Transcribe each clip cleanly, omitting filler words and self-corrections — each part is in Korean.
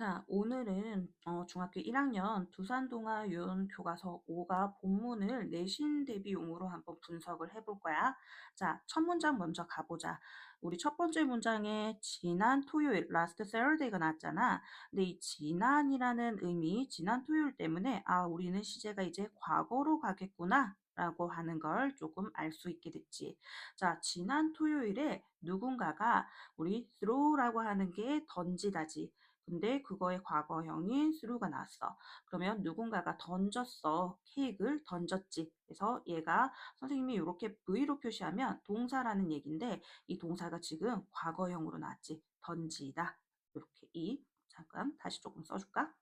자, 오늘은 중학교 1학년 두산동아윤 교과서 5가 본문을 내신 대비용으로 한번 분석을 해볼 거야. 자, 첫 문장 먼저 가보자. 우리 첫 번째 문장에 지난 토요일, last Saturday가 나왔잖아. 근데 이 지난이라는 의미, 지난 토요일 때문에 우리는 시제가 이제 과거로 가겠구나. 라고 하는 걸 조금 알 수 있게 됐지. 자, 지난 토요일에 누군가가 우리 throw라고 하는 게 던지다지. 근데 그거의 과거형인 through가 나왔어. 그러면 누군가가 던졌어. 케이크를 던졌지. 그래서 얘가 선생님이 이렇게 V로 표시하면 동사라는 얘기인데 이 동사가 지금 과거형으로 나왔지. 던지다. 이렇게 잠깐 다시 조금 써줄까?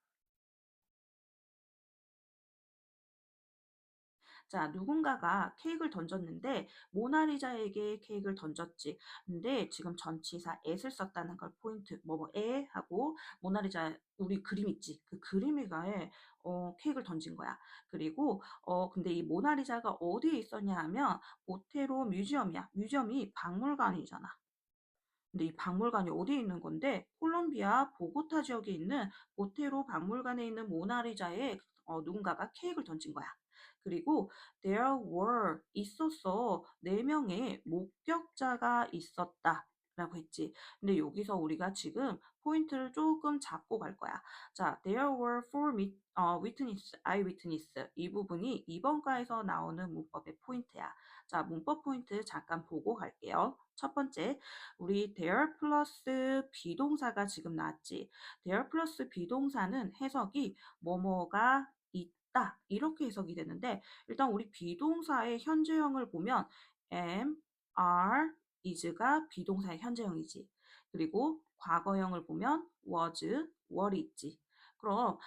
자, 누군가가 케이크를 던졌는데 모나리자에게 케이크를 던졌지. 근데 지금 전치사 at을 썼다는 걸 포인트 뭐에 하고 모나리자 우리 그림 있지. 그 그림에가에 케이크를 던진 거야. 그리고 근데 이 모나리자가 어디에 있었냐 하면 보테로 뮤지엄이야. 뮤지엄이 박물관이잖아. 근데 이 박물관이 어디에 있는 건데 콜롬비아 보고타 지역에 있는 보테로 박물관에 있는 모나리자에 누군가가 케이크를 던진 거야. 그리고 there were 있었어. 4명의 목격자가 있었다. 라고 했지. 근데 여기서 우리가 지금 포인트를 조금 잡고 갈 거야. 자, there were four witness, eyewitness. 이 부분이 이번 과에서 나오는 문법의 포인트야. 자, 문법 포인트 잠깐 보고 갈게요. 첫 번째, 우리 there 플러스 비동사가 지금 나왔지. there 플러스 비동사는 해석이 뭐뭐가 있다 이렇게 해석이 되는데 일단 우리 비동사의 현재형을 보면 am, are, is가 비동사의 현재형이지. 그리고 과거형을 보면 was, were이 있지. 그럼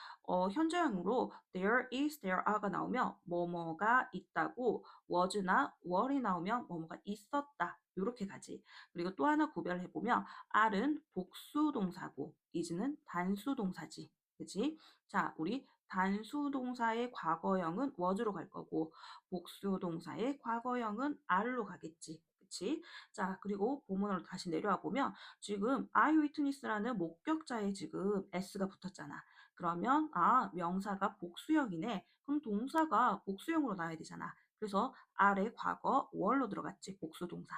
현재형으로 there is, there are가 나오면 뭐뭐가 있다고 was나 were이 나오면 뭐뭐가 있었다 이렇게 가지. 그리고 또 하나 구별해 보면 are는 복수 동사고 is는 단수 동사지. 그치? 자, 우리 단수 동사의 과거형은 was로 갈 거고 복수 동사의 과거형은 are로 가겠지. 그치? 자, 그리고 본문으로 다시 내려와 보면 지금 eyewitness라는 목격자에 지금 s가 붙었잖아. 그러면 명사가 복수형이네. 그럼 동사가 복수형으로 나와야 되잖아. 그래서 a래 과거 were로 들어갔지. 복수 동사.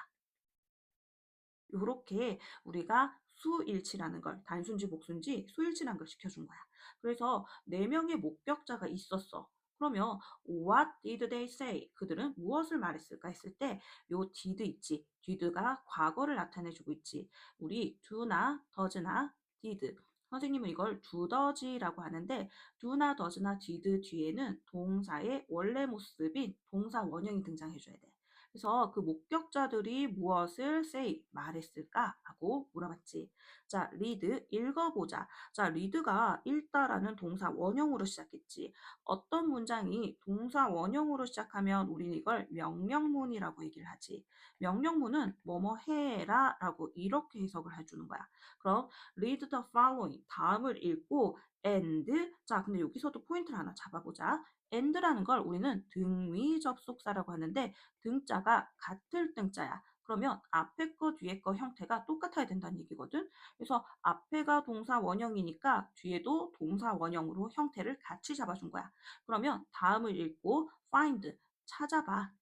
요렇게 우리가 수일치라는 걸 단순지 복순지 수일치라는 걸 시켜준 거야. 그래서 4명의 목격자가 있었어. 그러면 what did they say? 그들은 무엇을 말했을까 했을 때 요 did 있지. did가 과거를 나타내주고 있지. 우리 do나 does나 did. 선생님은 이걸 두더지라고 하는데 do나 does나 did 뒤에는 동사의 원래 모습인 동사 원형이 등장해줘야 돼. 그래서 그 목격자들이 무엇을 say 말했을까 하고 물어봤지. 자, read 읽어보자. 자, read가 읽다라는 동사 원형으로 시작했지. 어떤 문장이 동사 원형으로 시작하면 우리는 이걸 명령문이라고 얘기를 하지. 명령문은 뭐뭐 해라라고 이렇게 해석을 해주는 거야. 그럼 read the following 다음을 읽고 and 자, 근데 여기서도 포인트를 하나 잡아보자. and라는 걸 우리는 등위 접속사라고 하는데 등자가 같을 등자야. 그러면 앞에 거 뒤에 거 형태가 똑같아야 된다는 얘기거든. 그래서 앞에가 동사 원형이니까 뒤에도 동사 원형으로 형태를 같이 잡아준 거야. 그러면 다음을 읽고 find 찾아봐.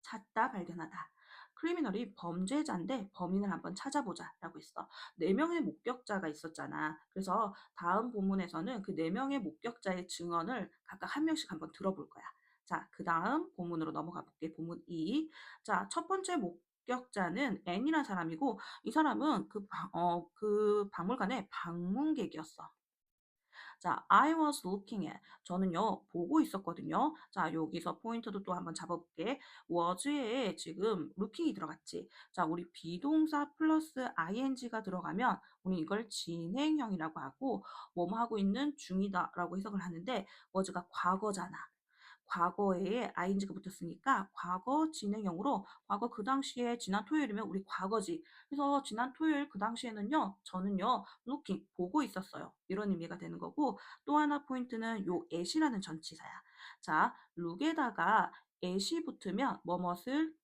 찾다 발견하다. 크리미널이 범죄자인데 범인을 한번 찾아보자 라고 했어. 4명의 목격자가 있었잖아. 그래서 다음 본문에서는 그 4명의 목격자의 증언을 각각 한 명씩 한번 들어볼 거야. 자, 그 다음 본문으로 넘어가 볼게. 본문 2. 자, 첫 번째 목격자는 N이라는 사람이고 이 사람은 그 박물관의 방문객이었어. 자, I was looking at. 저는요, 보고 있었거든요. 자, 여기서 포인트도 또 한번 잡아볼게. was에 지금 looking이 들어갔지. 자, 우리 비동사 플러스 ing가 들어가면 우리 이걸 진행형이라고 하고 뭐뭐 하고 있는 중이다라고 해석을 하는데 was가 과거잖아. 과거에 ing가 붙었으니까 과거 진행형으로 과거 그 당시에 지난 토요일이면 우리 과거지. 그래서 지난 토요일 그 당시에는요. 저는요. looking 보고 있었어요. 이런 의미가 되는 거고 또 하나 포인트는 요 at이라는 전치사야. 자, look에다가 at이 붙으면 뭐뭇을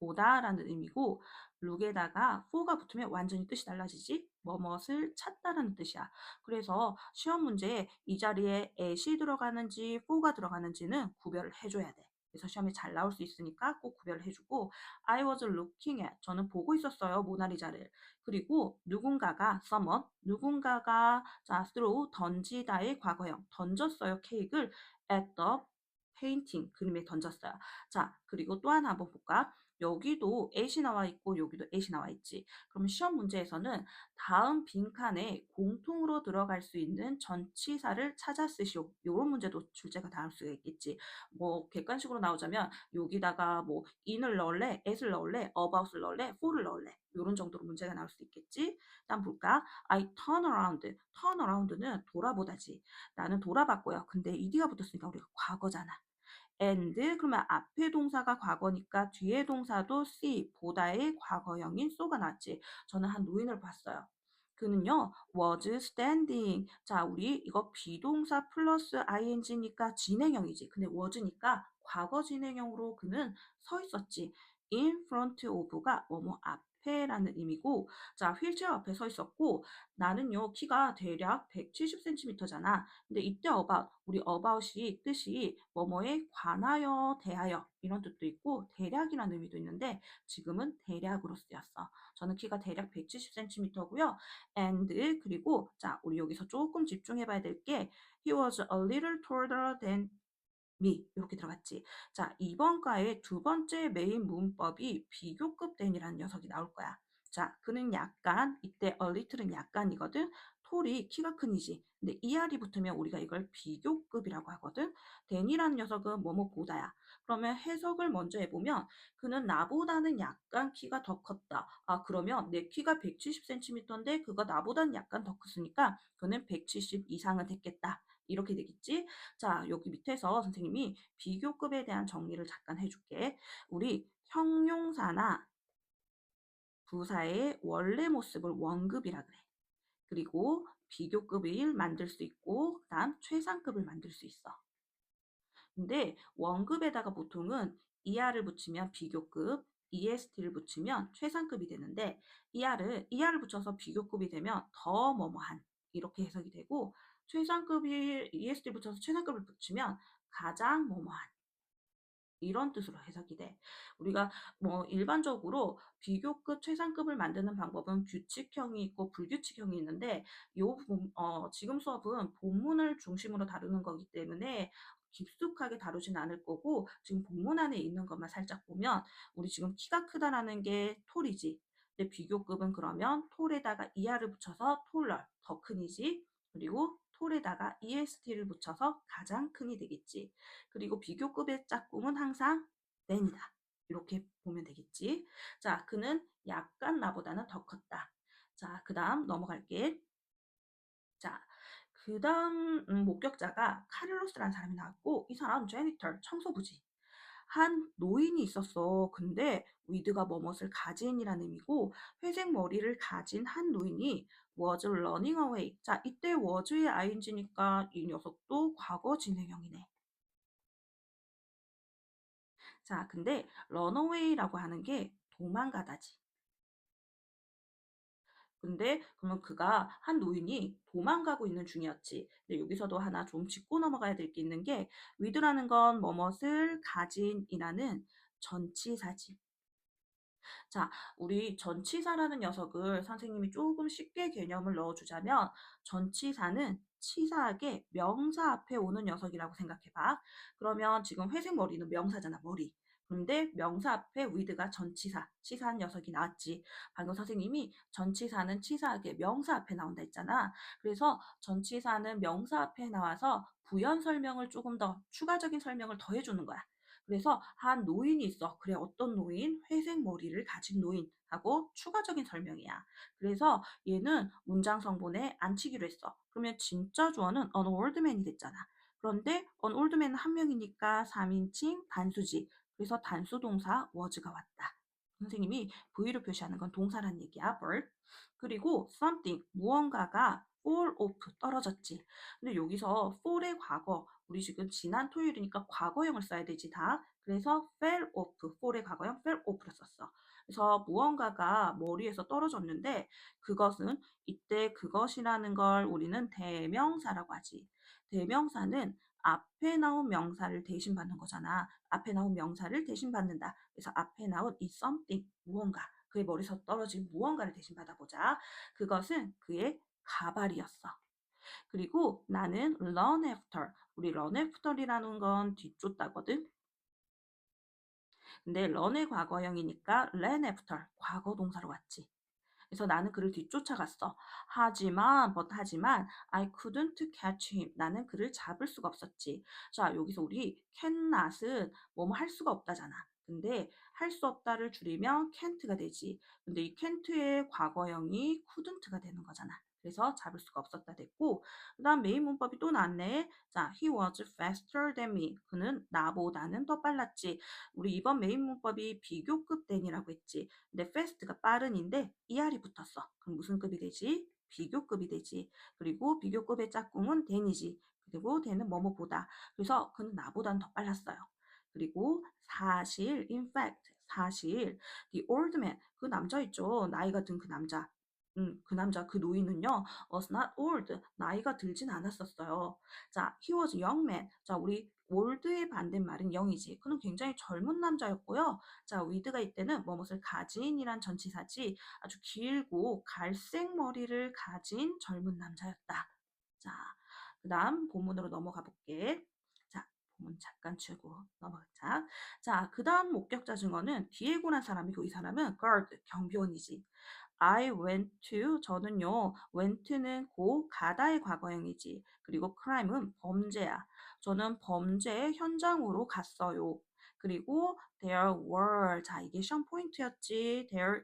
보다라는 의미고 look에다가 for가 붙으면 완전히 뜻이 달라지지. 뭐뭇을 찾다라는 뜻이야. 그래서 시험 문제에 이 자리에 at이 들어가는지 for가 들어가는지는 구별을 해줘야 돼. 그래서 시험에 잘 나올 수 있으니까 꼭 구별을 해주고 I was looking at 저는 보고 있었어요 모나리자를. 그리고 누군가가 someone 누군가가 자 throw 던지다의 과거형 던졌어요 케이크를 at the painting 그림에 던졌어요. 자 그리고 또 하나 한번 볼까? 여기도 at이 나와 있고 여기도 at이 나와 있지. 그럼 시험 문제에서는 다음 빈칸에 공통으로 들어갈 수 있는 전치사를 찾아 쓰시오. 요런 문제도 출제가 나올 수가 있겠지. 뭐 객관식으로 나오자면 여기다가 뭐 in을 넣을래, at을 넣을래, about을 넣을래, for를 넣을래. 요런 정도로 문제가 나올 수 있겠지. 다음 볼까? I turn around. turn around는 돌아보다지. 나는 돌아봤고요. 근데 ed가 붙었으니까 우리가 과거잖아. and 그러면 앞에 동사가 과거니까 뒤에 동사도 see 보다의 과거형인 so가 나왔지. 저는 한 노인을 봤어요. 그는요 was standing. 자 우리 이거 비동사 플러스 ing니까 진행형이지. 근데 was니까 과거 진행형으로 그는 서 있었지. in front of가 뭐뭐 앞에라는 의미고 자 휠체어 앞에 서 있었고 나는요 키가 대략 170cm잖아. 근데 이때 about 우리 about이 뜻이 뭐뭐에 관하여 대하여 이런 뜻도 있고 대략이라는 의미도 있는데 지금은 대략으로 쓰였어. 저는 키가 대략 170cm고요. and 그리고 자 우리 여기서 조금 집중해 봐야 될 게 he was a little taller than me 이렇게 들어갔지. 자 이번 과의 두 번째 메인 문법이 비교급 than이라는 녀석이 나올 거야. 자 그는 약간 이때 a little은 약간이거든. 톨이 키가 큰이지. 근데 er이 붙으면 우리가 이걸 비교급이라고 하거든. than이라는 녀석은 뭐뭐 보다야. 그러면 해석을 먼저 해보면 그는 나보다는 약간 키가 더 컸다. 아 그러면 내 키가 170cm인데 그가 나보다는 약간 더 컸으니까 그는 170 이상은 됐겠다. 이렇게 되겠지? 자, 여기 밑에서 선생님이 비교급에 대한 정리를 잠깐 해줄게. 우리 형용사나 부사의 원래 모습을 원급이라 그래. 그리고 비교급을 만들 수 있고, 그다음 최상급을 만들 수 있어. 근데 원급에다가 보통은 ER을 붙이면 비교급, EST를 붙이면 최상급이 되는데 ER을 붙여서 비교급이 되면 더 뭐뭐한 이렇게 해석이 되고 최상급이 EST를 붙여서 최상급을 붙이면 가장 뭐뭐한 이런 뜻으로 해석이 돼. 우리가 뭐 일반적으로 비교급, 최상급을 만드는 방법은 규칙형이 있고 불규칙형이 있는데 지금 수업은 본문을 중심으로 다루는 거기 때문에 깊숙하게 다루진 않을 거고 지금 본문 안에 있는 것만 살짝 보면 우리 지금 키가 크다라는 게 톨이지. 근데 비교급은 그러면 톨에다가 이하를 붙여서 톨럴, 더 큰이지. 그리고 톨에다가 EST를 붙여서 가장 큰이 되겠지. 그리고 비교급의 짝꿍은 항상 than이다. 이렇게 보면 되겠지. 자, 그는 약간 나보다는 더 컸다. 자, 그 다음 넘어갈게. 자, 그 다음 목격자가 카를로스라는 사람이 나왔고 이 사람 제니털 청소부지. 한 노인이 있었어. 근데 위드가 뭐뭇을 가진이라는 의미고 회색 머리를 가진 한 노인이 was running away. 자, 이때 was의 ing니까 이 녀석도 과거 진행형이네. 자, 근데 런어웨이라고 하는 게 도망가다지. 근데 그러면 그가 한 노인이 도망가고 있는 중이었지. 근데 여기서도 하나 좀 짚고 넘어가야 될 게 있는 게 위드라는 건 뭐뭇을 가진이라는 전치사지. 자, 우리 전치사라는 녀석을 선생님이 조금 쉽게 개념을 넣어주자면 전치사는 치사하게 명사 앞에 오는 녀석이라고 생각해봐. 그러면 지금 회색 머리는 명사잖아, 머리. 근데 명사 앞에 with가 전치사, 치사한 녀석이 나왔지. 방금 선생님이 전치사는 치사하게 명사 앞에 나온다 했잖아. 그래서 전치사는 명사 앞에 나와서 부연 설명을 조금 더 추가적인 설명을 더 해주는 거야. 그래서 한 노인이 있어. 그래, 어떤 노인? 회색 머리를 가진 노인하고 추가적인 설명이야. 그래서 얘는 문장 성분에 안 치기로 했어. 그러면 진짜 주어는 an old man이 됐잖아. 그런데 an old man은 한 명이니까 3인칭 단수지. 그래서 단수 동사 was가 왔다. 선생님이 V로 표시하는 건 동사란 얘기야, bird. 그리고 something, 무언가가 fall off, 떨어졌지. 근데 여기서 fall의 과거, 우리 지금 지난 토요일이니까 과거형을 써야 되지 다. 그래서 fell off, fall의 과거형 fell off를 썼어. 그래서 무언가가 머리에서 떨어졌는데 그것은 이때 그것이라는 걸 우리는 대명사라고 하지. 대명사는 앞에 나온 명사를 대신 받는 거잖아. 앞에 나온 명사를 대신 받는다. 그래서 앞에 나온 이 something, 무언가, 그의 머리에서 떨어진 무언가를 대신 받아보자. 그것은 그의 가발이었어. 그리고 나는 run after, 우리 run after이라는 건 뒤쫓다거든. 근데 run의 과거형이니까 ran after, 과거 동사로 왔지. 그래서 나는 그를 뒤쫓아갔어. 하지만 I couldn't catch him. 나는 그를 잡을 수가 없었지. 자, 여기서 우리 cannot은 뭐뭐 할 수가 없다잖아. 근데 할 수 없다를 줄이면 can't가 되지. 근데 이 can't의 과거형이 couldn't가 되는 거잖아. 그래서 잡을 수가 없었다 됐고, 그다음 메인 문법이 또 나왔네. 자, he was faster than me. 그는 나보다는 더 빨랐지. 우리 이번 메인 문법이 비교급 than이라고 했지. 근데 fast가 빠른인데 ER이 붙었어. 그럼 무슨 급이 되지? 비교급이 되지. 그리고 비교급의 짝꿍은 than이지. 그리고 than은 뭐뭐보다. 그래서 그는 나보다는 더 빨랐어요. 그리고 사실, in fact, 사실 the old man, 그 남자 있죠. 나이가 든 그 남자. 그 남자, 그 노인은요, was not old, 나이가 들진 않았었어요. 자, he was young man. 자, 우리 old의 반대말은 young이지. 그는 굉장히 젊은 남자였고요. 자, with가 이때는 뭐뭇을 가진이란 전치사지 아주 길고 갈색 머리를 가진 젊은 남자였다. 자, 그 다음 본문으로 넘어가 볼게. 자, 본문 잠깐 치고 넘어가자. 자, 그 다음 목격자 증언은 디에고란 사람이고 이 사람은 guard, 경비원이지. I went to, 저는요, went는 고 가다의 과거형이지. 그리고 crime은 범죄야. 저는 범죄 현장으로 갔어요. 그리고 there were, 자, 이게 시험 포인트였지. there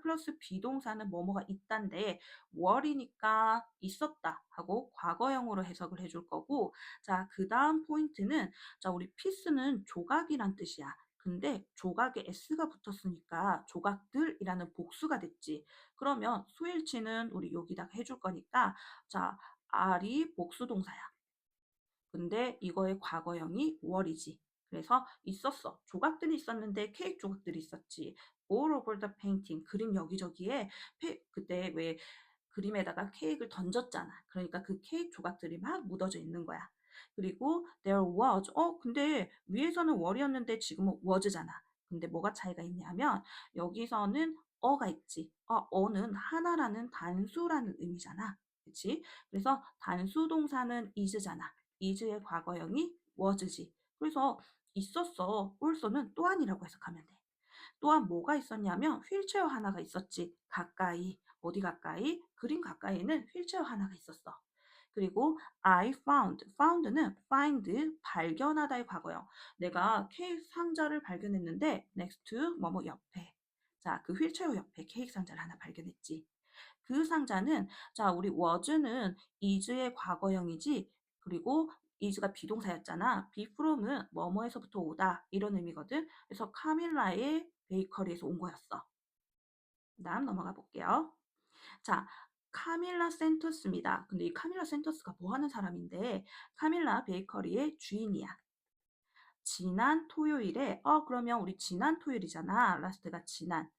플러스 비동사는 뭐뭐가 있단데 were이니까 있었다 하고 과거형으로 해석을 해줄 거고, 자, 그 다음 포인트는, 자, 우리 piece는 조각이란 뜻이야. 근데 조각에 s가 붙었으니까 조각들이라는 복수가 됐지. 그러면 수일치는 우리 여기다가 해줄 거니까, 자, R이 복수 동사야. 근데 이거의 과거형이 월이지. 그래서 있었어. 조각들이 있었는데 케이크 조각들이 있었지. All over the painting. 그림 여기저기에 그때 왜 그림에다가 케이크를 던졌잖아. 그러니까 그 케이크 조각들이 막 묻어져 있는 거야. 그리고 there was. 근데 위에서는 월이었는데 지금은 was잖아. 근데 뭐가 차이가 있냐면 여기서는 어가 있지. 어는 하나라는 단수라는 의미잖아. 그치? 그래서 단수 동사는 is잖아. is의 과거형이 was지. 그래서 있었어. also는 또한이라고 해석하면 돼. 또한 뭐가 있었냐면 휠체어 하나가 있었지. 가까이. 어디 가까이? 그림 가까이에는 휠체어 하나가 있었어. 그리고 I found는 find, 발견하다의 과거형. 내가 케이크 상자를 발견했는데 next to 뭐뭐 옆에. 자, 그 휠체어 옆에 케이크 상자를 하나 발견했지. 그 상자는, 자, 우리 was는 is의 과거형이지. 그리고 is가 비동사였잖아. be from은 뭐뭐에서부터 오다 이런 의미거든. 그래서 카밀라의 베이커리에서 온 거였어. 그다음 넘어가 볼게요. 자, 카밀라 센토스입니다. 근데 이 카밀라 센토스가 뭐 하는 사람인데 카밀라 베이커리의 주인이야. 지난 토요일에 그러면 우리 지난 토요일이잖아. 라스트가 지난.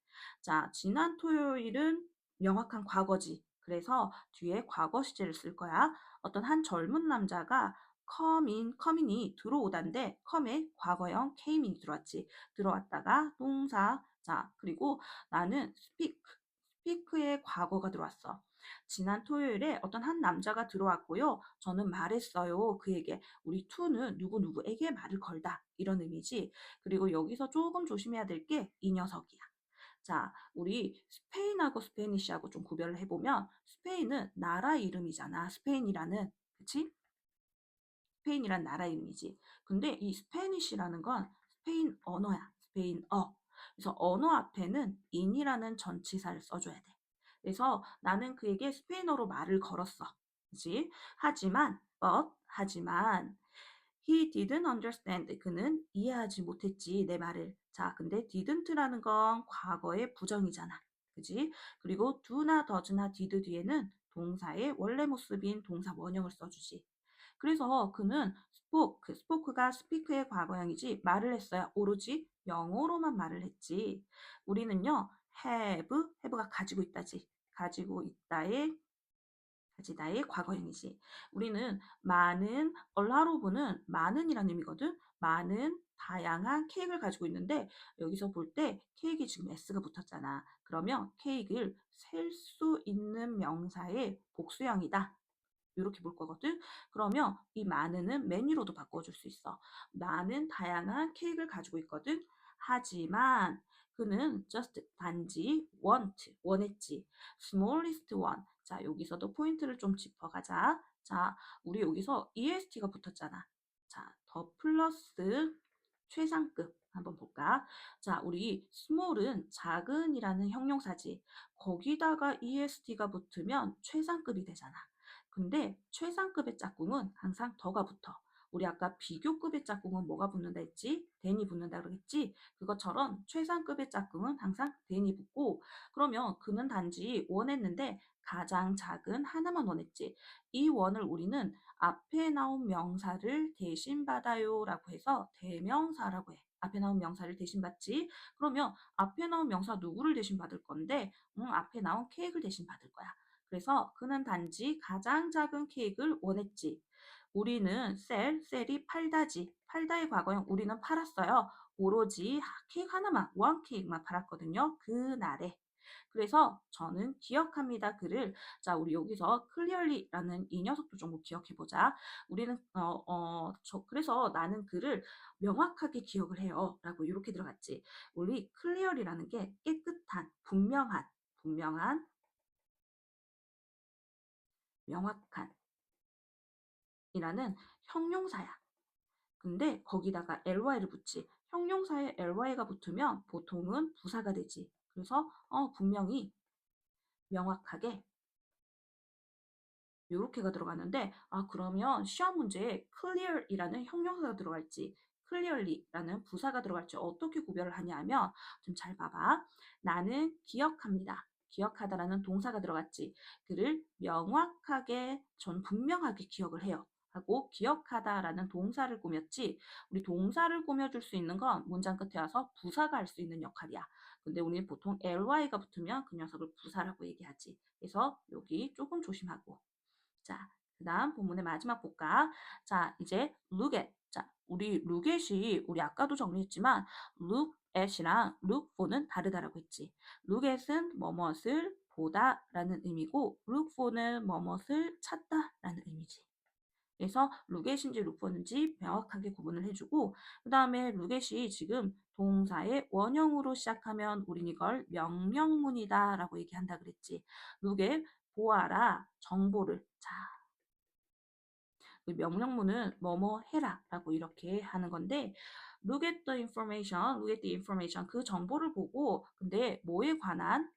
자, 지난 토요일은 명확한 과거지. 그래서 뒤에 과거 시제를 쓸 거야. 어떤 한 젊은 남자가 come인이 들어오단데 come의 과거형 came이 들어왔지. 들어왔다가 동사. 자, 그리고 나는 speak의 과거가 들어왔어. 지난 토요일에 어떤 한 남자가 들어왔고요. 저는 말했어요. 그에게. 우리 to는 누구누구에게 말을 걸다. 이런 의미지. 그리고 여기서 조금 조심해야 될 게 이 녀석이야. 자, 우리 스페인하고 스페니쉬하고 좀 구별을 해보면 스페인은 나라 이름이잖아. 스페인이라는. 그치? 스페인이란 나라 이름이지. 근데 이 스페니쉬라는 건 스페인 언어야. 스페인어. 그래서 언어 앞에는 in이라는 전치사를 써줘야 돼. 그래서 나는 그에게 스페인어로 말을 걸었어. 그치? 하지만 he didn't understand. 그는 이해하지 못했지, 내 말을. 자, 근데 didn't라는 건 과거의 부정이잖아. 그지? 그리고 do나 does나 did 뒤에는 동사의 원래 모습인 동사 원형을 써주지. 그래서 그는 spoke가 speak의 과거형이지 말을 했어야 오로지 영어로만 말을 했지. 우리는요, have가 가지고 있다지. 가지고 있다의 가지다의 과거형이지. 우리는 많은, a lot of는 많은이라는 의미거든. 많은 다양한 케이크를 가지고 있는데 여기서 볼 때 케이크 지금 s가 붙었잖아. 그러면 케이크를 셀 수 있는 명사의 복수형이다. 이렇게 볼 거거든. 그러면 이 많은은 many로도 바꿔줄 수 있어. 많은 다양한 케이크를 가지고 있거든. 하지만 그는 just 단지 원했지. smallest one. 자, 여기서도 포인트를 좀 짚어가자. 자, 우리 여기서 EST가 붙었잖아. 자, 더 플러스 최상급 한번 볼까? 자, 우리 small은 작은이라는 형용사지. 거기다가 EST가 붙으면 최상급이 되잖아. 근데 최상급의 짝꿍은 항상 더가 붙어. 우리 아까 비교급의 짝꿍은 뭐가 붙는다 했지? than이 붙는다 그랬지? 그것처럼 최상급의 짝꿍은 항상 than이 붙고, 그러면 그는 단지 원했는데 가장 작은 하나만 원했지. 이 원을 우리는 앞에 나온 명사를 대신 받아요 라고 해서 대명사라고 해. 앞에 나온 명사를 대신 받지. 그러면 앞에 나온 명사 누구를 대신 받을 건데 앞에 나온 케이크를 대신 받을 거야. 그래서 그는 단지 가장 작은 케이크를 원했지. 우리는 셀이 팔다지. 팔다의 과거형 우리는 팔았어요. 오로지 케이크 하나만, 원 케이크만 팔았거든요. 그날에. 그래서 저는 기억합니다. 그를. 자, 우리 여기서 clearly라는 이 녀석도 좀 기억해 보자. 우리는 그래서 나는 그를 명확하게 기억을 해요. 라고 이렇게 들어갔지. 우리 clear이라는 게 깨끗한, 분명한, 명확한 이라는 형용사야. 근데 거기다가 ly를 붙지. 형용사에 ly가 붙으면 보통은 부사가 되지. 그래서 분명히 명확하게 요렇게가 들어가는데 그러면 시험 문제에 clear이라는 형용사가 들어갈지 clearly라는 부사가 들어갈지 어떻게 구별을 하냐면 좀 잘 봐봐. 나는 기억합니다. 기억하다라는 동사가 들어갔지. 그를 명확하게 전 분명하게 기억을 해요. 하고 기억하다라는 동사를 꾸몄지. 우리 동사를 꾸며줄 수 있는 건 문장 끝에 와서 부사가 할 수 있는 역할이야. 근데 우리는 보통 ly가 붙으면 그 녀석을 부사라고 얘기하지. 그래서 여기 조금 조심하고. 자, 그 다음 본문의 마지막 볼까? 자, 이제 look at. 자, 우리 look at이 우리 아까도 정리했지만 look at이랑 look for는 다르다라고 했지. look at은 뭐뭇을 보다라는 의미고 look for는 뭐뭇을 찾다라는 의미지. 그래서 look at인지 look for인지 명확하게 구분을 해주고 그 다음에 look at이 지금 동사의 원형으로 시작하면 우린 이걸 명령문이다 라고 얘기한다 그랬지. look at, 보아라, 정보를. 자, 명령문은 뭐뭐 해라 라고 이렇게 하는 건데 look at the information, look at the information 그 정보를 보고 근데 뭐에 관한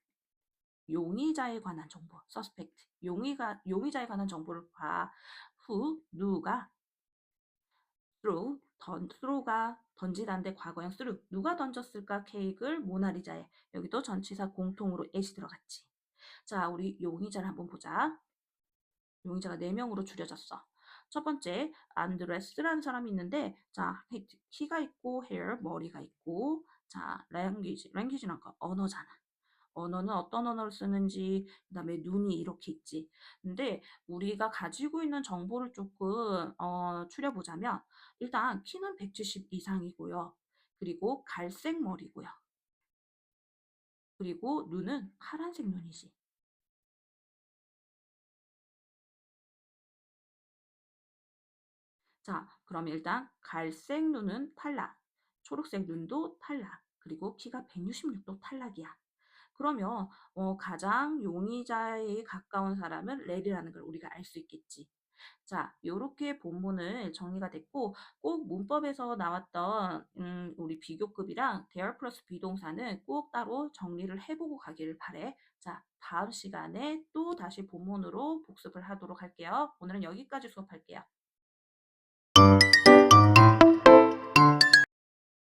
용의자에 관한 정보, suspect 용의자에 관한 정보를 봐. who 누가 throw가 던지다인데 과거형 threw 누가 던졌을까 케이크를 모나리자에 여기도 전치사 공통으로 at이 들어갔지. 자, 우리 용의자를 한번 보자. 용의자가 4명으로 줄여졌어. 첫 번째, 안드레스라는 사람이 있는데, 자, 키가 있고, hair, 머리가 있고, 자, language란 거, 언어잖아. 언어는 어떤 언어를 쓰는지, 그 다음에 눈이 이렇게 있지. 근데 우리가 가지고 있는 정보를 조금, 추려보자면, 일단 키는 170 이상이고요. 그리고 갈색 머리고요. 그리고 눈은 파란색 눈이지. 자, 그럼 일단 갈색 눈은 탈락, 초록색 눈도 탈락, 그리고 키가 166도 탈락이야. 그러면 가장 용의자에 가까운 사람은 렐이라는 걸 우리가 알 수 있겠지. 자, 요렇게 본문을 정리가 됐고 꼭 문법에서 나왔던 우리 비교급이랑 대열 플러스 비동사는 꼭 따로 정리를 해보고 가기를 바래. 자, 다음 시간에 또 다시 본문으로 복습을 하도록 할게요. 오늘은 여기까지 수업할게요.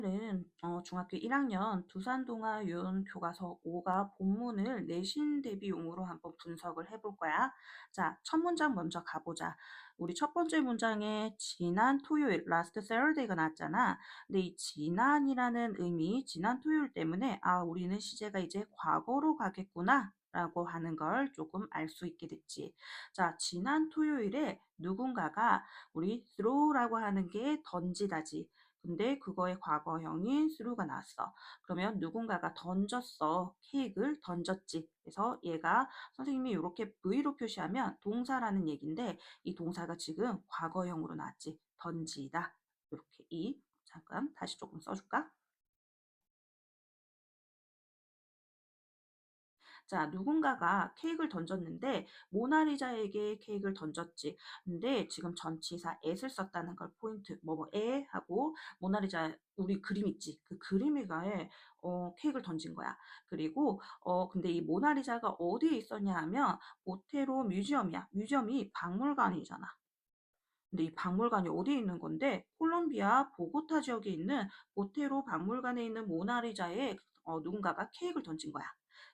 오늘은 중학교 1학년 두산동아윤 교과서 5가 본문을 내신 대비용으로 한번 분석을 해볼 거야. 자, 첫 문장 먼저 가보자. 우리 첫 번째 문장에 지난 토요일, last Saturday가 나왔잖아. 근데 이 지난이라는 의미, 지난 토요일 때문에 우리는 시제가 이제 과거로 가겠구나. 라고 하는 걸 조금 알 수 있게 됐지. 자, 지난 토요일에 누군가가 우리 throw라고 하는 게 던지다지. 근데 그거의 과거형인 through가 나왔어. 그러면 누군가가 던졌어. 케이크를 던졌지. 그래서 얘가 선생님이 이렇게 V로 표시하면 동사라는 얘긴데 이 동사가 지금 과거형으로 나왔지. 던지다. 이렇게 잠깐 다시 조금 써줄까? 자, 누군가가 케이크를 던졌는데 모나리자에게 케이크를 던졌지. 근데 지금 전치사 at을 썼다는 걸 포인트 뭐에 하고 모나리자 우리 그림 있지. 그 그림에가에 케이크를 던진 거야. 그리고 근데 이 모나리자가 어디에 있었냐 하면 보테로 뮤지엄이야. 뮤지엄이 박물관이잖아. 근데 이 박물관이 어디에 있는 건데 콜롬비아 보고타 지역에 있는 보테로 박물관에 있는 모나리자에 누군가가 케이크를 던진 거야.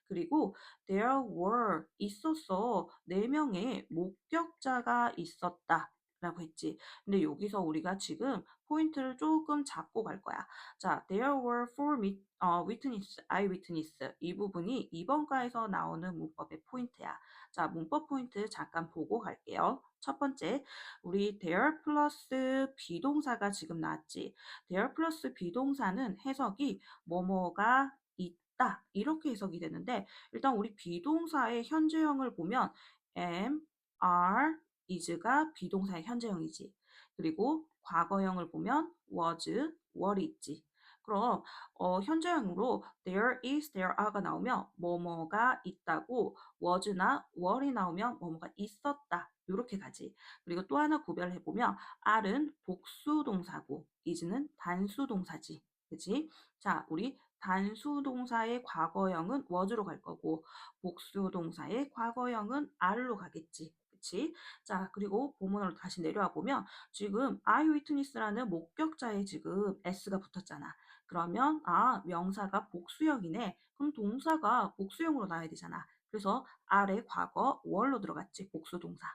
그리고 there were 있었어. 4명의 목격자가 있었다. 라고 했지. 근데 여기서 우리가 지금 포인트를 조금 잡고 갈 거야. 자, there were four witness, eyewitness. 이 부분이 이번 과에서 나오는 문법의 포인트야. 자, 문법 포인트 잠깐 보고 갈게요. 첫 번째, 우리 there 플러스 비동사가 지금 나왔지. there 플러스 비동사는 해석이 뭐뭐가 있다 이렇게 해석이 되는데 일단 우리 비동사의 현재형을 보면 am, are, is가 비동사의 현재형이지. 그리고 과거형을 보면 was, were이 있지. 그럼 현재형으로 there is, there are가 나오면 뭐뭐가 있다고 was나 were이 나오면 뭐뭐가 있었다 이렇게 가지. 그리고 또 하나 구별해 보면 are는 복수 동사고 is는 단수 동사지. 그치? 자, 우리 단수 동사의 과거형은 was로 갈 거고 복수 동사의 과거형은 are로 가겠지. 그치? 자, 그리고 본문으로 다시 내려와 보면 지금 eyewitness라는 목격자에 지금 s가 붙었잖아. 그러면 명사가 복수형이네. 그럼 동사가 복수형으로 나와야 되잖아. 그래서 are의 과거 were로 들어갔지. 복수 동사.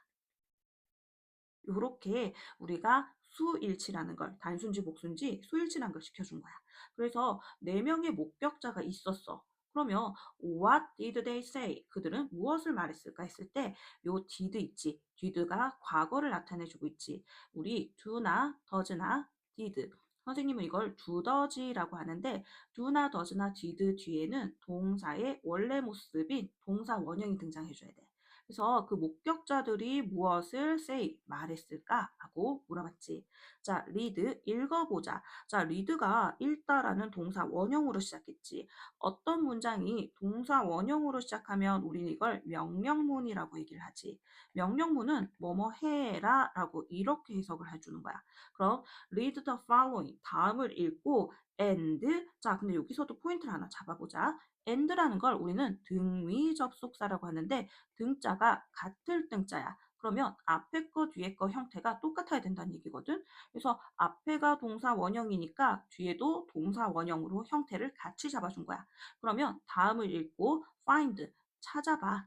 요렇게 우리가 수일치라는 걸 단순지 복순지 수일치라는 걸 시켜준 거야. 그래서 4명의 목격자가 있었어. 그러면 what did they say? 그들은 무엇을 말했을까 했을 때 요 did 있지. did가 과거를 나타내주고 있지. 우리 do나 does나 did. 선생님은 이걸 두더지라고 하는데 do나 does나 did 뒤에는 동사의 원래 모습인 동사 원형이 등장해줘야 돼. 그래서 그 목격자들이 무엇을 say 말했을까 하고 물어봤지. 자, read 읽어보자. 자, read가 읽다라는 동사 원형으로 시작했지. 어떤 문장이 동사 원형으로 시작하면 우리는 이걸 명령문이라고 얘기를 하지. 명령문은 뭐뭐 해라라고 이렇게 해석을 해주는 거야. 그럼 read the following 다음을 읽고 and 자, 근데 여기서도 포인트를 하나 잡아보자. and라는 걸 우리는 등위 접속사라고 하는데 등자가 같을 등자야. 그러면 앞에 거 뒤에 거 형태가 똑같아야 된다는 얘기거든. 그래서 앞에가 동사 원형이니까 뒤에도 동사 원형으로 형태를 같이 잡아준 거야. 그러면 다음을 읽고 find 찾아봐.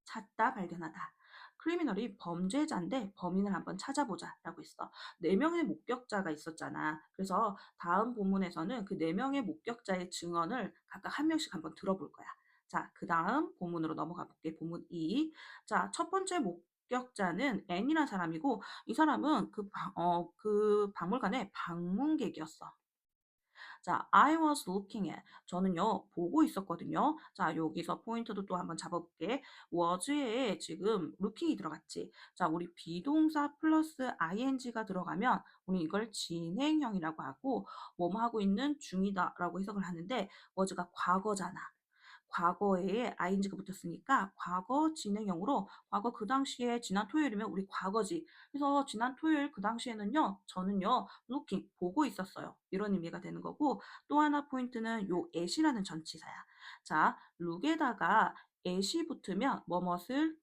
찾다 발견하다. 크리미널이 범죄자인데 범인을 한번 찾아보자 라고 했어. 4명의 목격자가 있었잖아. 그래서 다음 본문에서는 그 4명의 목격자의 증언을 각각 한 명씩 한번 들어볼 거야. 자, 그 다음 본문으로 넘어가 볼게. 본문 2. 자, 첫 번째 목격자는 N이라는 사람이고 이 사람은 그 박물관의 방문객이었어. 자, I was looking at. 저는요, 보고 있었거든요. 자, 여기서 포인트도 또 한번 잡아볼게. was에 지금 looking이 들어갔지. 자, 우리 비동사 플러스 ing가 들어가면 우리 이걸 진행형이라고 하고 뭐뭐 하고 있는 중이다라고 해석을 하는데 was가 과거잖아. 과거에 ing가 붙었으니까 과거 진행형으로 과거 그 당시에 지난 토요일이면 우리 과거지. 그래서 지난 토요일 그 당시에는요. 저는요. looking 보고 있었어요. 이런 의미가 되는 거고 또 하나 포인트는 요 at이라는 전치사야. 자, look에다가 at이 붙으면 뭐뭇을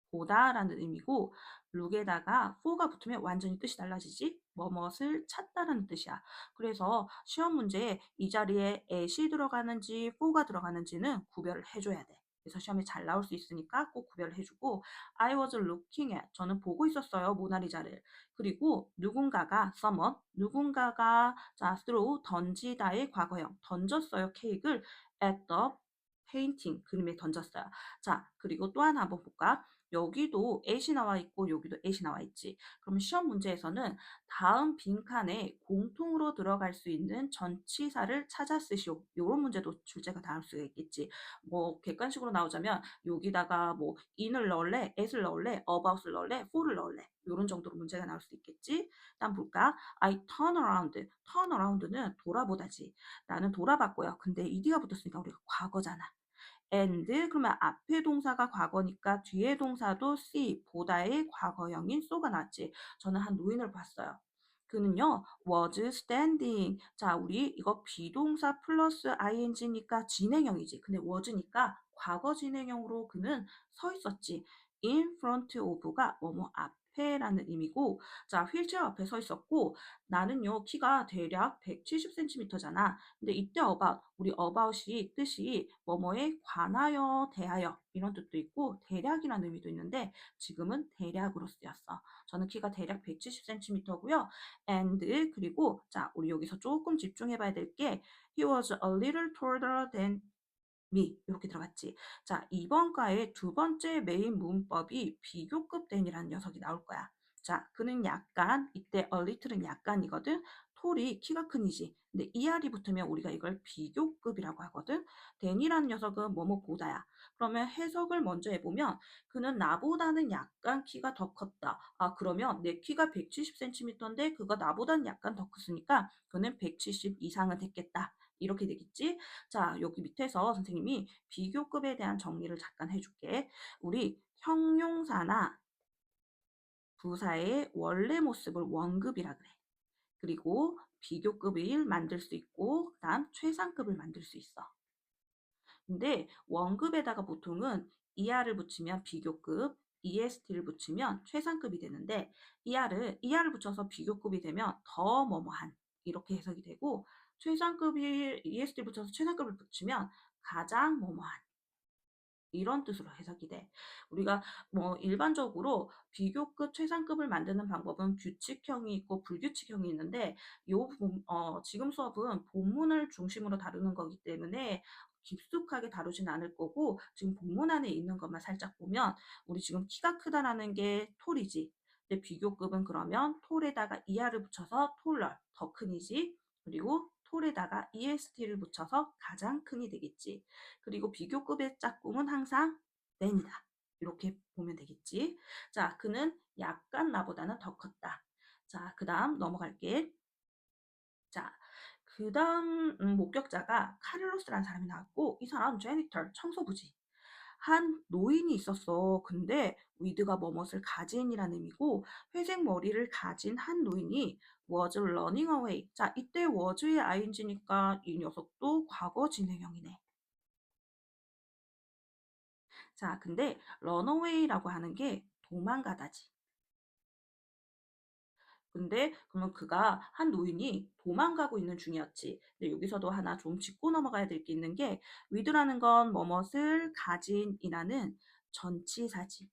보다라는 의미고 look에다가 for가 붙으면 완전히 뜻이 달라지지. 뭐뭇을 찾다라는 뜻이야. 그래서 시험 문제에 이 자리에 at이 들어가는지 for가 들어가는지는 구별을 해줘야 돼. 그래서 시험에 잘 나올 수 있으니까 꼭 구별을 해주고 I was looking at 저는 보고 있었어요 모나리자를. 그리고 누군가가 someone 누군가가 자 throw 던지다의 과거형 던졌어요 케이크를 at the painting 그림에 던졌어요. 자 그리고 또 하나 한번 볼까? 여기도 at이 나와 있고 여기도 at이 나와 있지. 그럼 시험 문제에서는 다음 빈칸에 공통으로 들어갈 수 있는 전치사를 찾아 쓰시오. 요런 문제도 출제가 나올 수가 있겠지. 뭐 객관식으로 나오자면 여기다가 뭐 in을 넣을래, at을 넣을래, about을 넣을래, for를 넣을래. 요런 정도로 문제가 나올 수 있겠지. 다음 볼까? I turn around. turn around는 돌아보다지. 나는 돌아봤고요. 근데 ed가 붙었으니까 우리가 과거잖아. and 그러면 앞에 동사가 과거니까 뒤에 동사도 see 보다의 과거형인 so가 나왔지. 저는 한 노인을 봤어요. 그는요 was standing. 자 우리 이거 비동사 플러스 ing니까 진행형이지. 근데 was니까 과거 진행형으로 그는 서 있었지. in front of가 뭐뭐 앞에라는 의미고 자 휠체어 앞에 서 있었고 나는요 키가 대략 170cm잖아. 근데 이때 about 우리 about이 뜻이 뭐뭐에 관하여 대하여 이런 뜻도 있고 대략이라는 의미도 있는데 지금은 대략으로 쓰였어. 저는 키가 대략 170cm고요. and 그리고 자 우리 여기서 조금 집중해 봐야 될 게 he was a little taller than me 이렇게 들어갔지. 자 이번 과의 두 번째 메인 문법이 비교급 than이라는 녀석이 나올 거야. 자 그는 약간 이때 a little은 약간이거든. 톨이 키가 큰이지. 근데 ER이 붙으면 우리가 이걸 비교급이라고 하거든. than이라는 녀석은 뭐뭐 보다야. 그러면 해석을 먼저 해보면 그는 나보다는 약간 키가 더 컸다. 아 그러면 내 키가 170cm인데 그가 나보다는 약간 더 컸으니까 그는 170 이상은 됐겠다. 이렇게 되겠지? 자, 여기 밑에서 선생님이 비교급에 대한 정리를 잠깐 해줄게. 우리 형용사나 부사의 원래 모습을 원급이라 그래. 그리고 비교급을 만들 수 있고, 그다음 최상급을 만들 수 있어. 근데 원급에다가 보통은 ER을 붙이면 비교급, EST를 붙이면 최상급이 되는데 ER을 붙여서 비교급이 되면 더 뭐뭐한 이렇게 해석이 되고 최상급이 EST를 붙여서 최상급을 붙이면 가장 뭐뭐한 이런 뜻으로 해석이 돼. 우리가 뭐 일반적으로 비교급, 최상급을 만드는 방법은 규칙형이 있고 불규칙형이 있는데 지금 수업은 본문을 중심으로 다루는 거기 때문에 깊숙하게 다루진 않을 거고 지금 본문 안에 있는 것만 살짝 보면 우리 지금 키가 크다라는 게 톨이지. 근데 비교급은 그러면 톨에다가 이하를 붙여서 톨럴, 더 큰이지. 그리고 톨에다가 EST를 붙여서 가장 큰이 되겠지. 그리고 비교급의 짝꿍은 항상 than이다. 이렇게 보면 되겠지. 자, 그는 약간 나보다는 더 컸다. 자, 그 다음 넘어갈게. 자, 그 다음 목격자가 카를로스라는 사람이 나왔고 이 사람 제니털 청소부지. 한 노인이 있었어. 근데 위드가 뭐뭇을 가진이라는 의미고 회색 머리를 가진 한 노인이 was running away. 자, 이때 was의 ing니까 이 녀석도 과거 진행형이네. 자, 근데 runaway라고 하는 게 도망가다지. 근데 그러면 그가 한 노인이 도망가고 있는 중이었지. 근데 여기서도 하나 좀 짚고 넘어가야 될 게 있는 게 with라는 건 뭐뭇을 가진이라는 전치사지.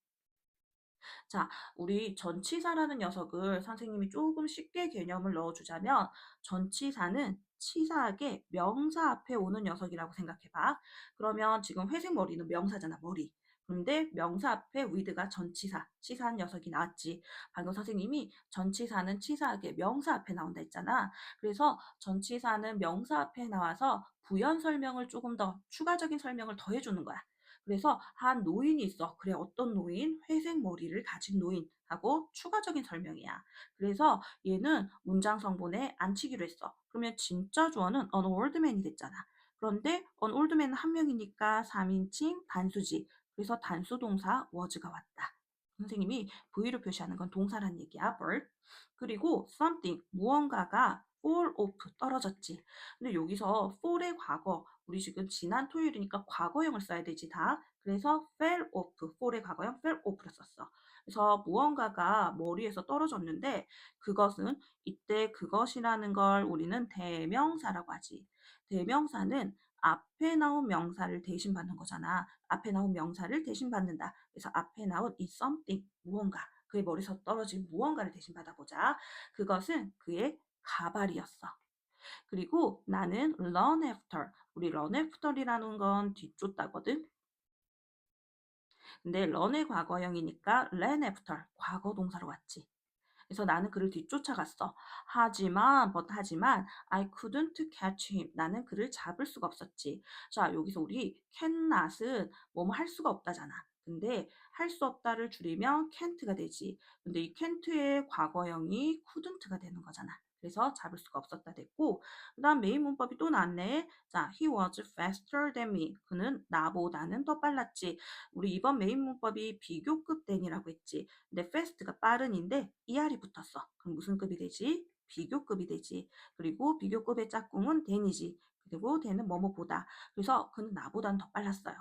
자, 우리 전치사라는 녀석을 선생님이 조금 쉽게 개념을 넣어주자면 전치사는 치사하게 명사 앞에 오는 녀석이라고 생각해봐. 그러면 지금 회색 머리는 명사잖아, 머리. 근데 명사 앞에 with가 전치사, 치사한 녀석이 나왔지. 방금 선생님이 전치사는 치사하게 명사 앞에 나온다 했잖아. 그래서 전치사는 명사 앞에 나와서 부연 설명을 조금 더 추가적인 설명을 더 해주는 거야. 그래서 한 노인이 있어. 그래, 어떤 노인? 회색 머리를 가진 노인하고 추가적인 설명이야. 그래서 얘는 문장 성분에 안 치기로 했어. 그러면 진짜 주어는 an old man이 됐잖아. 그런데 an old man은 한 명이니까 3인칭 단수지. 그래서 단수 동사 was가 왔다. 선생님이 V로 표시하는 건 동사란 얘기야, bird. 그리고 something, 무언가가 fall off, 떨어졌지. 근데 여기서 fall의 과거, 우리 지금 지난 토요일이니까 과거형을 써야 되지, 다. 그래서 fell off, fall의 과거형 fell off를 썼어. 그래서 무언가가 머리에서 떨어졌는데 그것은 이때 그것이라는 걸 우리는 대명사라고 하지. 대명사는 앞에 나온 명사를 대신받는 거잖아. 앞에 나온 명사를 대신받는다. 그래서 앞에 나온 이 something, 무언가, 그의 머리에서 떨어진 무언가를 대신받아보자. 그것은 그의 가발이었어. 그리고 나는 run after, 우리 run after이라는 건 뒤쫓다거든. 근데 run의 과거형이니까 ran after, 과거 동사로 왔지. 그래서 나는 그를 뒤쫓아갔어. 하지만 I couldn't catch him. 나는 그를 잡을 수가 없었지. 자, 여기서 우리 cannot은 뭐뭐 할 수가 없다잖아. 근데 할 수 없다를 줄이면 can't가 되지. 근데 이 can't의 과거형이 couldn't가 되는 거잖아. 그래서 잡을 수가 없었다 됐고, 그다음 메인 문법이 또 나왔네. 자, he was faster than me. 그는 나보다는 더 빨랐지. 우리 이번 메인 문법이 비교급 than이라고 했지. 근데 fast가 빠른인데 ER이 붙었어. 그럼 무슨 급이 되지? 비교급이 되지. 그리고 비교급의 짝꿍은 than이지. 그리고 than은 뭐뭐보다. 그래서 그는 나보다는 더 빨랐어요.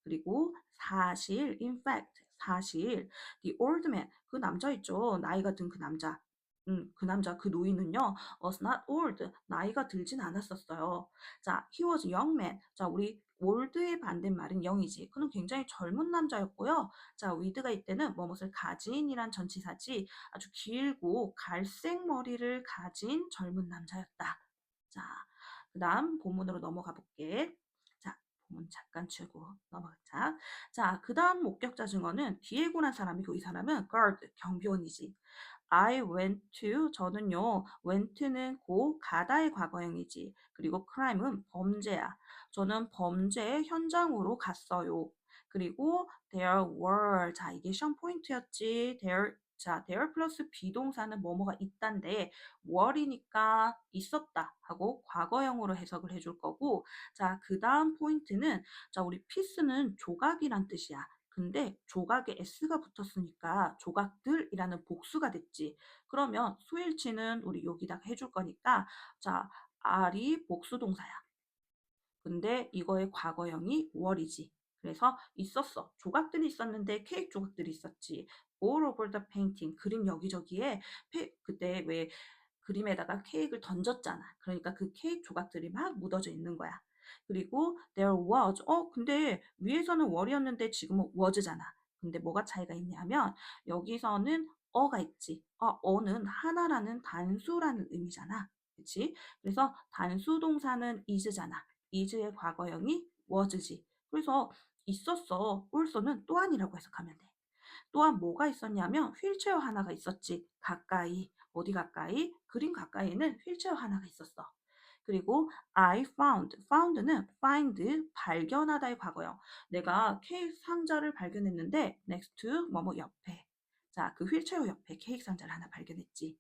그리고 사실, in fact, 사실 the old man, 그 남자 있죠. 나이가 든 그 남자. 그 남자, 그 노인은요, was not old, 나이가 들진 않았었어요. 자, he was young man. 자, 우리 old의 반대말은 young이지. 그는 굉장히 젊은 남자였고요. 자, with가 이때는 뭐뭇을 가진이란 전치사지 아주 길고 갈색 머리를 가진 젊은 남자였다. 자, 그 다음 본문으로 넘어가 볼게. 자, 본문 잠깐 치우고 넘어가자. 자, 그 다음 목격자 증언은 디에고란 사람이고 이 사람은 guard, 경비원이지. I went to, 저는요, went는 고 가다의 과거형이지. 그리고 crime은 범죄야. 저는 범죄 현장으로 갔어요. 그리고 there were, 자, 이게 시험 포인트였지. there 플러스 비동사는 뭐뭐가 있단데 were이니까 있었다 하고 과거형으로 해석을 해줄 거고, 자, 그 다음 포인트는, 자, 우리 piece는 조각이란 뜻이야. 근데 조각에 s가 붙었으니까 조각들이라는 복수가 됐지. 그러면 수일치는 우리 여기다가 해줄 거니까, 자, R이 복수 동사야. 근데 이거의 과거형이 were이지. 그래서 있었어. 조각들이 있었는데 케이크 조각들이 있었지. All over the painting. 그림 여기저기에 그때 왜 그림에다가 케이크를 던졌잖아. 그러니까 그 케이크 조각들이 막 묻어져 있는 거야. 그리고 there was. 근데 위에서는 were이었는데 지금은 was잖아. 근데 뭐가 차이가 있냐면 여기서는 어가 있지. 어는 하나라는 단수라는 의미잖아. 그치? 그래서 단수 동사는 is잖아. is의 과거형이 was지. 그래서 있었어. also는 또한이라고 해석하면 돼. 또한 뭐가 있었냐면 휠체어 하나가 있었지. 가까이. 어디 가까이? 그림 가까이에는 휠체어 하나가 있었어. 그리고 I found는 find, 발견하다의 과거형. 내가 케이크 상자를 발견했는데 next to 뭐뭐 옆에. 자, 그 휠체어 옆에 케이크 상자를 하나 발견했지.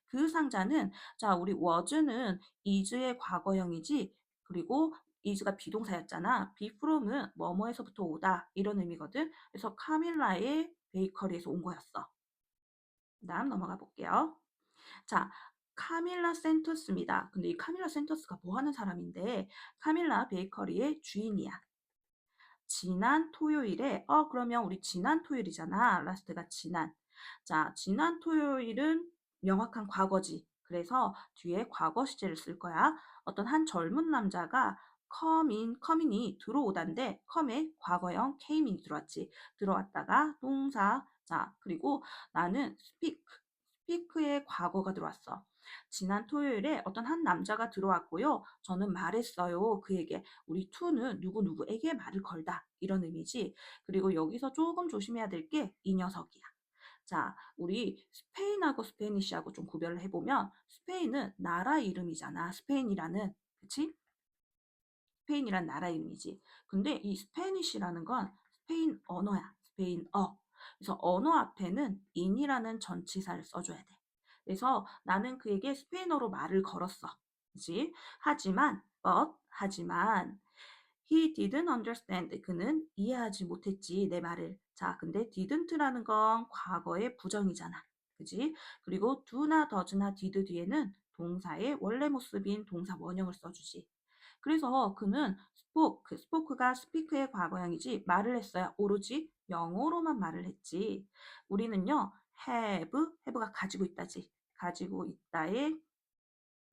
그 상자는, 자, 우리 was는 is의 과거형이지. 그리고 is가 비동사였잖아. be from은 뭐뭐에서부터 오다 이런 의미거든. 그래서 카밀라의 베이커리에서 온 거였어. 다음 넘어가 볼게요. 자, 카밀라 센토스입니다. 근데 이 카밀라 센토스가 뭐 하는 사람인데 카밀라 베이커리의 주인이야. 지난 토요일에 그러면 우리 지난 토요일이잖아. 라스트가 지난. 자, 지난 토요일은 명확한 과거지. 그래서 뒤에 과거 시제를 쓸 거야. 어떤 한 젊은 남자가 come인이 들어오다인데 come에 과거형 came이 들어왔지. 들어왔다가 동사. 자, 그리고 나는 speak의 과거가 들어왔어. 지난 토요일에 어떤 한 남자가 들어왔고요. 저는 말했어요. 그에게. 우리 to는 누구누구에게 말을 걸다. 이런 의미지. 그리고 여기서 조금 조심해야 될 게 이 녀석이야. 자, 우리 스페인하고 스페니쉬하고 좀 구별을 해보면 스페인은 나라 이름이잖아. 스페인이라는. 그치? 스페인이란 나라 이름이지. 근데 이 스페니쉬라는 건 스페인 언어야. 스페인어. 그래서 언어 앞에는 in이라는 전치사를 써줘야 돼. 그래서 나는 그에게 스페인어로 말을 걸었어. 그지? 하지만 he didn't understand. 그는 이해하지 못했지 내 말을. 자, 근데 didn't라는 건 과거의 부정이잖아. 그지? 그리고 do나 does나 did 뒤에는 동사의 원래 모습인 동사 원형을 써주지. 그래서 그는 spoke가 speak의 과거형이지 말을 했어요. 오로지 영어로만 말을 했지. 우리는요, have가 가지고 있다지. 가지고 있다의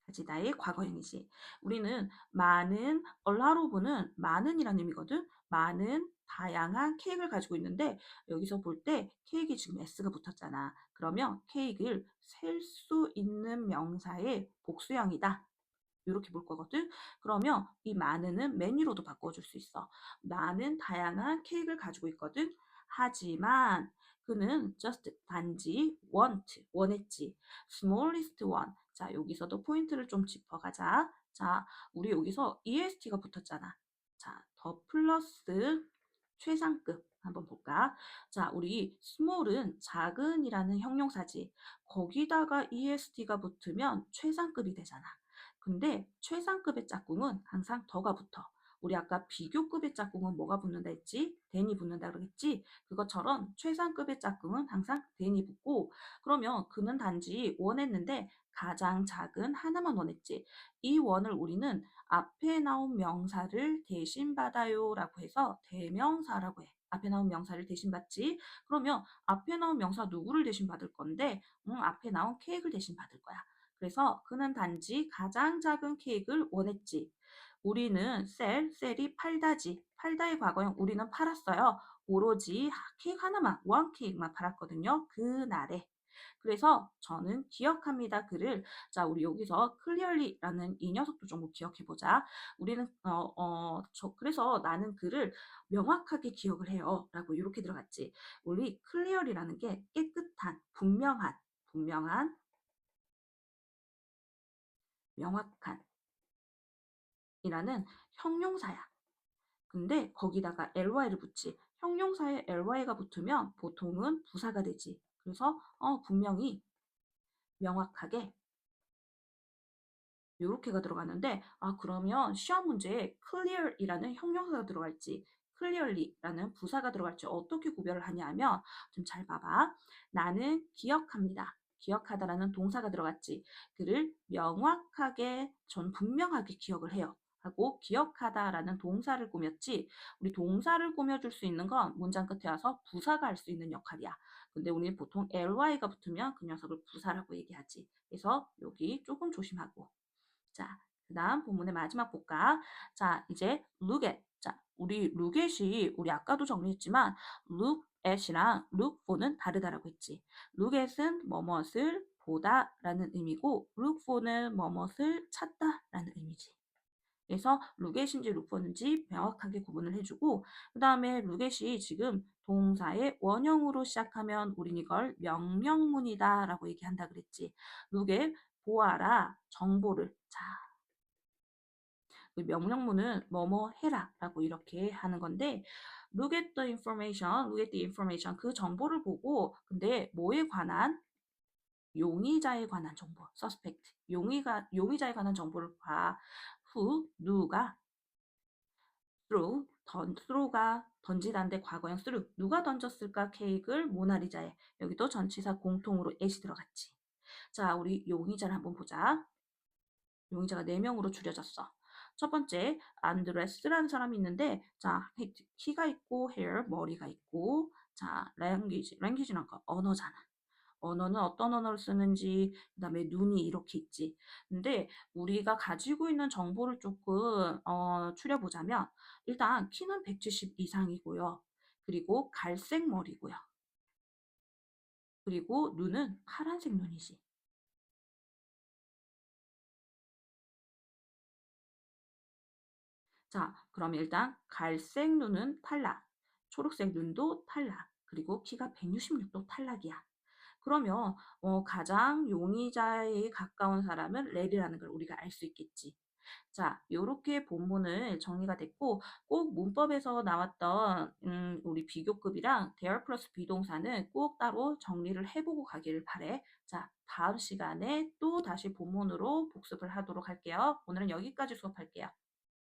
가지다의 과거형이지. 우리는 많은, a lot of는 많은이라는 의미거든. 많은 다양한 케이크를 가지고 있는데 여기서 볼 때 케이크에 지금 s가 붙었잖아. 그러면 케이크를 셀 수 있는 명사의 복수형이다. 이렇게 볼 거거든. 그러면 이 많은은 many로도 바꿔줄 수 있어. 많은 다양한 케이크를 가지고 있거든. 하지만 그는 just 단지 원했지. smallest one. 자, 여기서도 포인트를 좀 짚어가자. 자, 우리 여기서 EST가 붙었잖아. 자, 더 플러스 최상급 한번 볼까? 자, 우리 small은 작은이라는 형용사지. 거기다가 EST가 붙으면 최상급이 되잖아. 근데 최상급의 짝꿍은 항상 더가 붙어. 우리 아까 비교급의 짝꿍은 뭐가 붙는다 했지? than이 붙는다 그러겠지? 그것처럼 최상급의 짝꿍은 항상 than이 붙고, 그러면 그는 단지 원했는데 가장 작은 하나만 원했지. 이 원을 우리는 앞에 나온 명사를 대신 받아요 라고 해서 대명사라고 해. 앞에 나온 명사를 대신 받지. 그러면 앞에 나온 명사 누구를 대신 받을 건데 앞에 나온 케이크를 대신 받을 거야. 그래서 그는 단지 가장 작은 케이크를 원했지. 우리는 셀이 팔다지. 팔다의 과거형 우리는 팔았어요. 오로지 케이크 하나만, 원 케이크만 팔았거든요. 그날에. 그래서 저는 기억합니다. 그를. 자, 우리 여기서 clearly라는 이 녀석도 좀 기억해 보자. 우리는 그래서 나는 그를 명확하게 기억을 해요. 라고 이렇게 들어갔지. 우리 clear이라는 게 깨끗한, 분명한, 명확한 이라는 형용사야. 근데 거기다가 ly를 붙지. 형용사에 ly가 붙으면 보통은 부사가 되지. 그래서 분명히 명확하게 요렇게가 들어가는데 그러면 시험 문제에 clear이라는 형용사가 들어갈지 clearly라는 부사가 들어갈지 어떻게 구별을 하냐면 좀 잘 봐봐. 나는 기억합니다. 기억하다라는 동사가 들어갔지. 그를 명확하게 전 분명하게 기억을 해요. 하고 기억하다라는 동사를 꾸몄지. 우리 동사를 꾸며줄 수 있는 건 문장 끝에 와서 부사가 할 수 있는 역할이야. 근데 우리는 보통 ly가 붙으면 그 녀석을 부사라고 얘기하지. 그래서 여기 조금 조심하고. 자, 그 다음 본문의 마지막 볼까? 자, 이제 look at. 자, 우리 look at이 우리 아까도 정리했지만 look at이랑 look for는 다르다라고 했지. look at은 뭐뭇을 보다라는 의미고 look for는 뭐뭇을 찾다라는 의미지. 그래서 look at인지 look for인지 명확하게 구분을 해주고 그 다음에 look at이 지금 동사의 원형으로 시작하면 우린 이걸 명령문이다 라고 얘기한다 그랬지. look at 보아라 정보를. 자, 그 명령문은 뭐뭐 해라 라고 이렇게 하는 건데 look at the information 그 정보를 보고 근데 뭐에 관한 용의자에 관한 정보 suspect 용의자에 관한 정보를 봐. who 누가 throw가 던지다인데 과거형 threw 누가 던졌을까 케이크를 모나리자에 여기도 전치사 공통으로 at이 들어갔지. 자, 우리 용의자를 한번 보자. 용의자가 4명으로 줄여졌어. 첫 번째 안드레스라는 사람이 있는데 자 키가 있고 hair 머리가 있고 자 language는 아까 언어잖아. 언어는 어떤 언어를 쓰는지 그다음에 눈이 이렇게 있지. 근데 우리가 가지고 있는 정보를 조금 추려보자면 일단 키는 170 이상이고요. 그리고 갈색 머리고요. 그리고 눈은 파란색 눈이지. 자, 그럼 일단 갈색 눈은 탈락, 초록색 눈도 탈락, 그리고 키가 166도 탈락이야. 그러면 가장 용의자에 가까운 사람은 렐이라는 걸 우리가 알 수 있겠지. 자, 요렇게 본문을 정리가 됐고 꼭 문법에서 나왔던 우리 비교급이랑 대열 플러스 비동사는 꼭 따로 정리를 해보고 가기를 바래. 자, 다음 시간에 또 다시 본문으로 복습을 하도록 할게요. 오늘은 여기까지 수업할게요.